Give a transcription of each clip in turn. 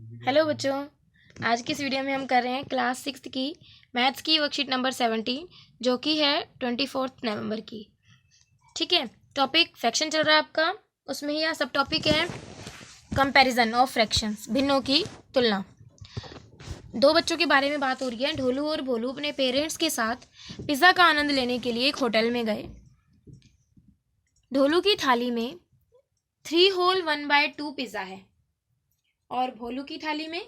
Hello बच्चों, आज की इस वीडियो में हम कर रहे हैं क्लास 6 की मैथ्स की वर्कशीट नंबर 17 जो कि है 24 नवंबर की। ठीक है, टॉपिक फ्रैक्शन चल रहा है आपका, उसमें ही सब टॉपिक है कंपैरिजन ऑफ फ्रैक्शंस, भिन्नों की तुलना। दो बच्चों के बारे में बात हो रही है। ढोलू और भोलू अपने पेरेंट्स के साथ पिज़्ज़ा का आनंद लेने के लिए एक होटल में गए। ढोलू की थाली में 3 होल 1/2 पिज़्ज़ा है और भोलू की थाली में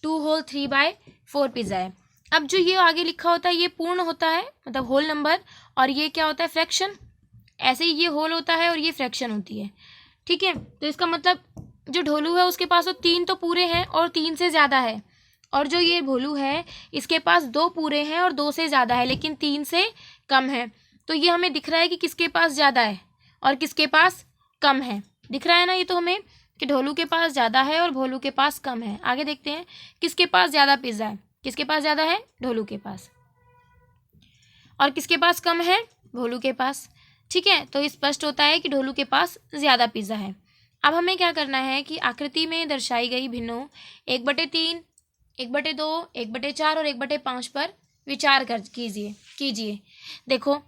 2 होल 3/4 पिज़्ज़ा है। अब जो ये आगे लिखा होता है ये पूर्ण होता है, मतलब होल नंबर, और ये क्या होता है, फ्रैक्शन। ऐसे ही ये होल होता है और ये फ्रैक्शन होती है। ठीक है, तो इसका मतलब जो ढोलू है उसके पास तो 3 तो पूरे हैं और 3 से ज़्यादा है, और जो ये भोलू है इसके पास 2 पूरे हैं और 2 से ज़्यादा है लेकिन 3 से कम है। तो ये हमें दिख रहा है कि किसके पास ज़्यादा है और किसके पास कम है। दिख रहा है ना ये तो हमें कि ढोलू के पास ज़्यादा है और भोलू के पास कम है। आगे देखते हैं किसके पास ज़्यादा पिज़्ज़ा है। किसके पास ज़्यादा है, ढोलू के पास, और किसके पास कम है, भोलू के पास। ठीक है, तो स्पष्ट होता है कि ढोलू के पास ज़्यादा पिज़्ज़ा है। अब हमें क्या करना है कि आकृति में दर्शाई गई भिन्नों 1/3, 1/2, 1/4 और 1/5 पर विचार कर कीजिए। देखो,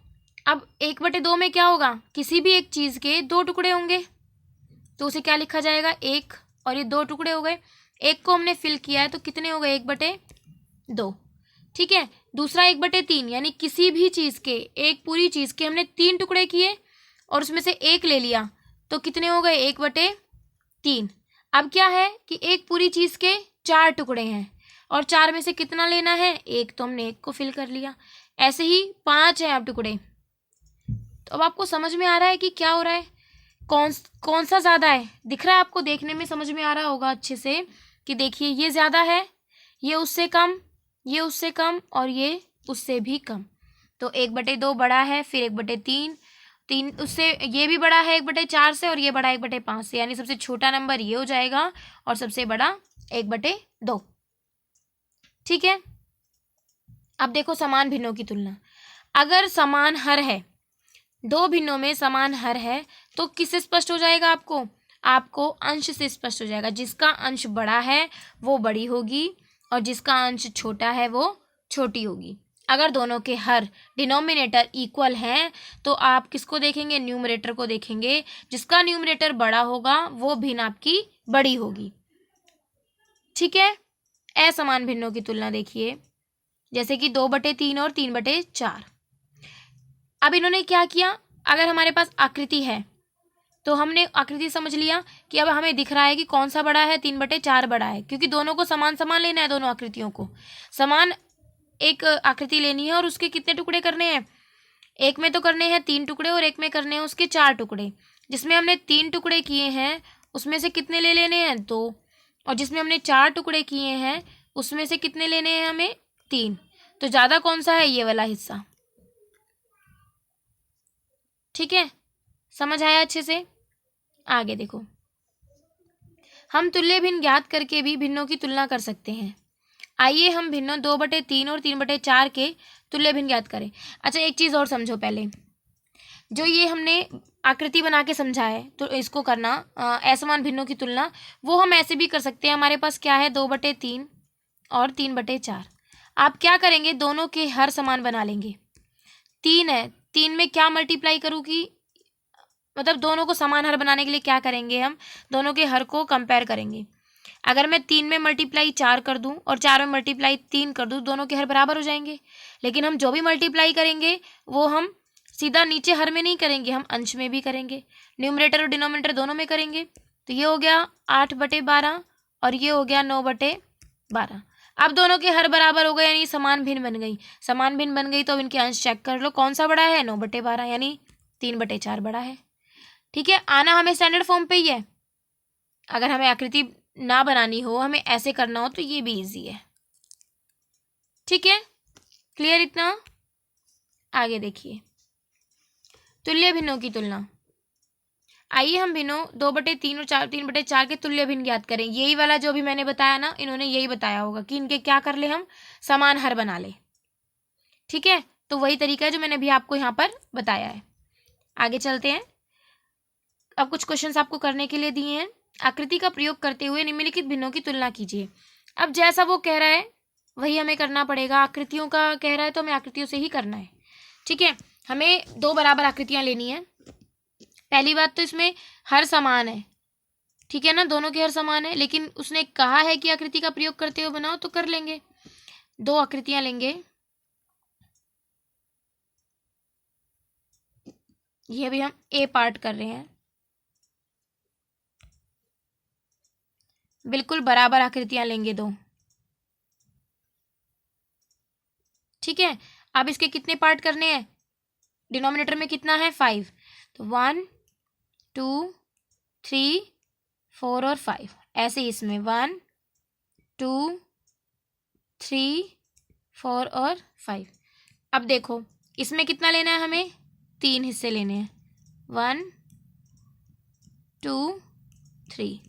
अब 1/2 में क्या होगा, किसी भी एक चीज़ के 2 टुकड़े होंगे तो उसे क्या लिखा जाएगा, 1, और ये 2 टुकड़े हो गए। 1 को हमने फिल किया है तो कितने हो गए, 1/2। ठीक है, दूसरा 1/3, यानी किसी भी चीज़ के, एक पूरी चीज़ के हमने 3 टुकड़े किए और उसमें से 1 ले लिया तो कितने हो गए, 1/3। अब क्या है कि एक पूरी चीज़ के 4 टुकड़े हैं और 4 में से कितना लेना है, 1, तो हमने 1 को फिल कर लिया। ऐसे ही 5 हैं अब टुकड़े। तो अब आपको समझ में आ रहा है कि क्या हो रहा है, कौन सा ज़्यादा है। दिख रहा है आपको, देखने में समझ में आ रहा होगा अच्छे से कि देखिए ये ज़्यादा है, ये उससे कम, ये उससे कम और ये उससे भी कम। तो 1/2 बड़ा है, फिर 1/3, 3 उससे, ये भी बड़ा है 1/4 से और ये बड़ा 1/5 से, यानी सबसे छोटा नंबर ये हो जाएगा और सबसे बड़ा 1/2। ठीक है, अब देखो समान भिन्नों की तुलना। अगर समान हर है, दो भिन्नों में समान हर है तो किससे स्पष्ट हो जाएगा, आपको अंश से स्पष्ट हो जाएगा। जिसका अंश बड़ा है वो बड़ी होगी और जिसका अंश छोटा है वो छोटी होगी। अगर दोनों के हर डिनोमिनेटर इक्वल हैं तो आप किसको देखेंगे, न्यूमरेटर को देखेंगे। जिसका न्यूमरेटर बड़ा होगा वो भिन्न आपकी बड़ी होगी। ठीक है, असमान भिन्नों की तुलना देखिए, जैसे कि 2/3 और 3/4। अब इन्होंने क्या किया, अगर हमारे पास आकृति है तो हमने आकृति समझ लिया कि अब हमें दिख रहा है कि कौन सा बड़ा है, 3/4 बड़ा है, क्योंकि दोनों को समान समान लेना है। दोनों आकृतियों को समान एक आकृति लेनी है और उसके कितने टुकड़े करने हैं, एक में तो करने हैं 3 टुकड़े और एक में करने हैं उसके 4 टुकड़े। जिसमें हमने 3 टुकड़े किए हैं उसमें से कितने ले लेने हैं, 2, और जिसमें हमने 4 टुकड़े किए हैं उसमें से कितने लेने हैं हमें, 3। तो ज़्यादा कौन सा है, ये वाला हिस्सा। ठीक है, समझ आया अच्छे से। आगे देखो, हम तुल्य भिन्न ज्ञात करके भी भिन्नों की तुलना कर सकते हैं। आइए हम भिन्नों 2/3 और 3/4 के तुल्य भिन्न ज्ञात करें। अच्छा, एक चीज़ और समझो पहले, जो ये हमने आकृति बना के समझा है तो इसको करना असमान भिन्नों की तुलना, वो हम ऐसे भी कर सकते हैं। हमारे पास क्या है, 2/3 और 3/4। आप क्या करेंगे, दोनों के हर समान बना लेंगे। 3 है, 3 में क्या मल्टीप्लाई करूँगी, मतलब दोनों को समान हर बनाने के लिए क्या करेंगे, हम दोनों के हर को कंपेयर करेंगे। अगर मैं 3 में मल्टीप्लाई 4 कर दूं और 4 में मल्टीप्लाई 3 कर दूं, दोनों के हर बराबर हो जाएंगे। लेकिन हम जो भी मल्टीप्लाई करेंगे वो हम सीधा नीचे हर में नहीं करेंगे, हम अंश में भी करेंगे, न्यूमरेटर और डिनोमिनेटर दोनों में करेंगे। तो ये हो गया 8/12 और ये हो गया 9/12। अब दोनों के हर बराबर हो गए, यानी समान भिन्न बन गई। समान भिन्न बन गई तो अब इनके अंश चेक कर लो, कौन सा बड़ा है, 9/12, यानी 3/4 बड़ा है। ठीक है, आना हमें स्टैंडर्ड फॉर्म पे ही है। अगर हमें आकृति ना बनानी हो, हमें ऐसे करना हो तो ये भी इजी है। ठीक है, क्लियर इतना। आगे देखिए, तुल्य भिन्नों की तुलना। आइए हम भिन्नों 2/3 और 3/4 के तुल्य भिन्न ज्ञात करें। यही वाला जो भी मैंने बताया ना, इन्होंने यही बताया होगा कि इनके क्या कर ले, हम समान हर बना ले। ठीक है, तो वही तरीका है जो मैंने अभी आपको यहाँ पर बताया है। आगे चलते हैं, अब कुछ क्वेश्चंस आपको करने के लिए दिए हैं। आकृति का प्रयोग करते हुए निम्नलिखित भिन्नों की तुलना कीजिए। अब जैसा वो कह रहा है वही हमें करना पड़ेगा। आकृतियों का कह रहा है तो हमें आकृतियों से ही करना है। ठीक है, हमें दो बराबर आकृतियां लेनी है। पहली बात तो इसमें हर समान है, ठीक है ना, दोनों के हर समान है, लेकिन उसने कहा है कि आकृति का प्रयोग करते हुए बनाओ तो कर लेंगे। दो आकृतियां लेंगे, ये अभी हम ए पार्ट कर रहे हैं। बिल्कुल बराबर आकृतियां लेंगे दो, ठीक है। अब इसके कितने पार्ट करने हैं, डिनोमिनेटर में कितना है 5, तो 1 2 3 4 और 5, ऐसे ही इसमें 1 2 3 4 और 5। अब देखो इसमें कितना लेना है, हमें 3 हिस्से लेने हैं, 1 2 3,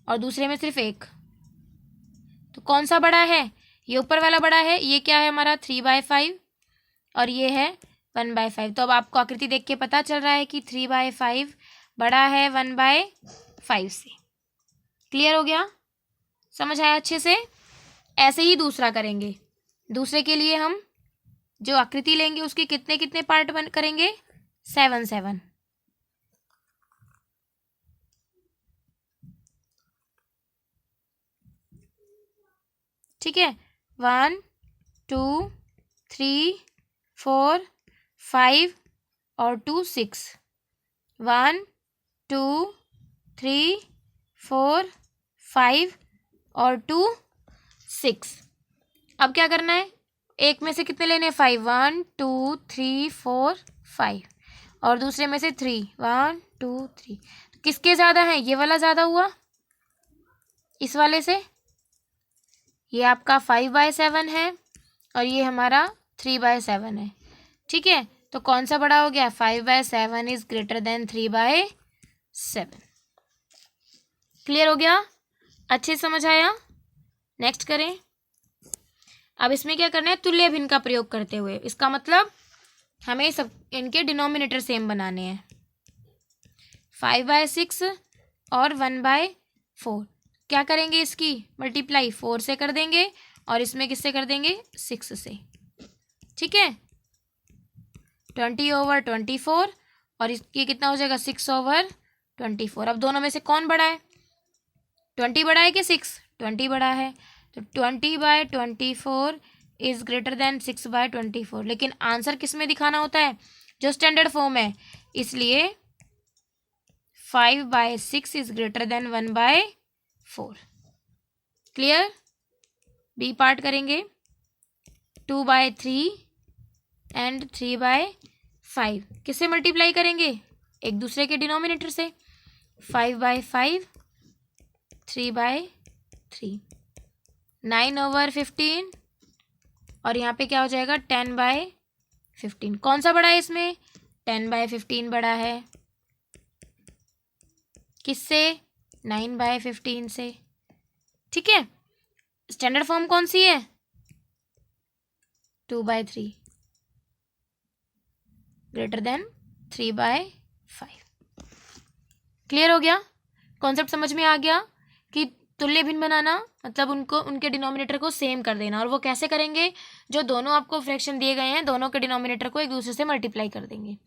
और दूसरे में सिर्फ 1। तो कौन सा बड़ा है, ये ऊपर वाला बड़ा है। ये क्या है हमारा 3/5 और ये है 1/5। तो अब आपको आकृति देख के पता चल रहा है कि 3/5 बड़ा है 1/5 से। क्लियर हो गया, समझ आया अच्छे से। ऐसे ही दूसरा करेंगे। दूसरे के लिए हम जो आकृति लेंगे उसके कितने कितने पार्ट करेंगे, 7 7। ठीक है, 1 2 3 4 5 और 2 6, 1 2 3 4 5 और 2 6। अब क्या करना है, एक में से कितने लेने, 5, 1 2 3 4 5, और दूसरे में से 3, 1 2 3। तो किसके ज़्यादा है, ये वाला ज़्यादा हुआ इस वाले से। ये आपका 5/7 है और ये हमारा 3/7 है। ठीक है, तो कौन सा बड़ा हो गया, 5/7 इज ग्रेटर देन 3/7। क्लियर हो गया, अच्छे समझ आया। नेक्स्ट करें। अब इसमें क्या करना है, तुल्य भिन्न का प्रयोग करते हुए। इसका मतलब हमें सब इनके डिनोमिनेटर सेम बनाने हैं। 5/6 और 1/4 क्या करेंगे, इसकी मल्टीप्लाई 4 से कर देंगे और इसमें किससे कर देंगे, 6 से। ठीक है, 20/24 और इसकी कितना हो जाएगा, 6/24। अब दोनों में से कौन बड़ा है, 20 बड़ा है कि 6, 20 बड़ा है। तो 20/24 इज ग्रेटर देन 6/24। लेकिन आंसर किस में दिखाना होता है, जो स्टैंडर्ड फॉर्म है, इसलिए 5/6 is greater than 1/4। Clear. B part करेंगे, 2/3 एंड 3/5 किससे मल्टीप्लाई करेंगे, एक दूसरे के डिनोमिनेटर से। 5/5 3/3, 9/15 और यहाँ पे क्या हो जाएगा 10/15। कौन सा बड़ा है इसमें, 10/15 बड़ा है किससे, 9/15 से। ठीक है, स्टैंडर्ड फॉर्म कौन सी है, 2/3 ग्रेटर देन 3/5। क्लियर हो गया, कॉन्सेप्ट समझ में आ गया कि तुल्य भिन्न बनाना मतलब उनको उनके डिनोमिनेटर को सेम कर देना। और वो कैसे करेंगे, जो दोनों आपको फ्रैक्शन दिए गए हैं दोनों के डिनोमिनेटर को एक दूसरे से मल्टीप्लाई कर देंगे,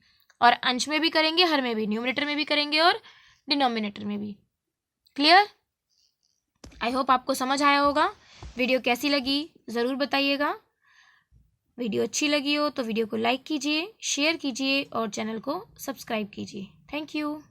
और अंश में भी करेंगे, हर में भी, न्यूमरेटर में भी करेंगे और डिनोमिनेटर में भी। क्लियर, आई होप आपको समझ आया होगा। वीडियो कैसी लगी ज़रूर बताइएगा। वीडियो अच्छी लगी हो तो वीडियो को लाइक कीजिए, शेयर कीजिए और चैनल को सब्सक्राइब कीजिए। Thank you.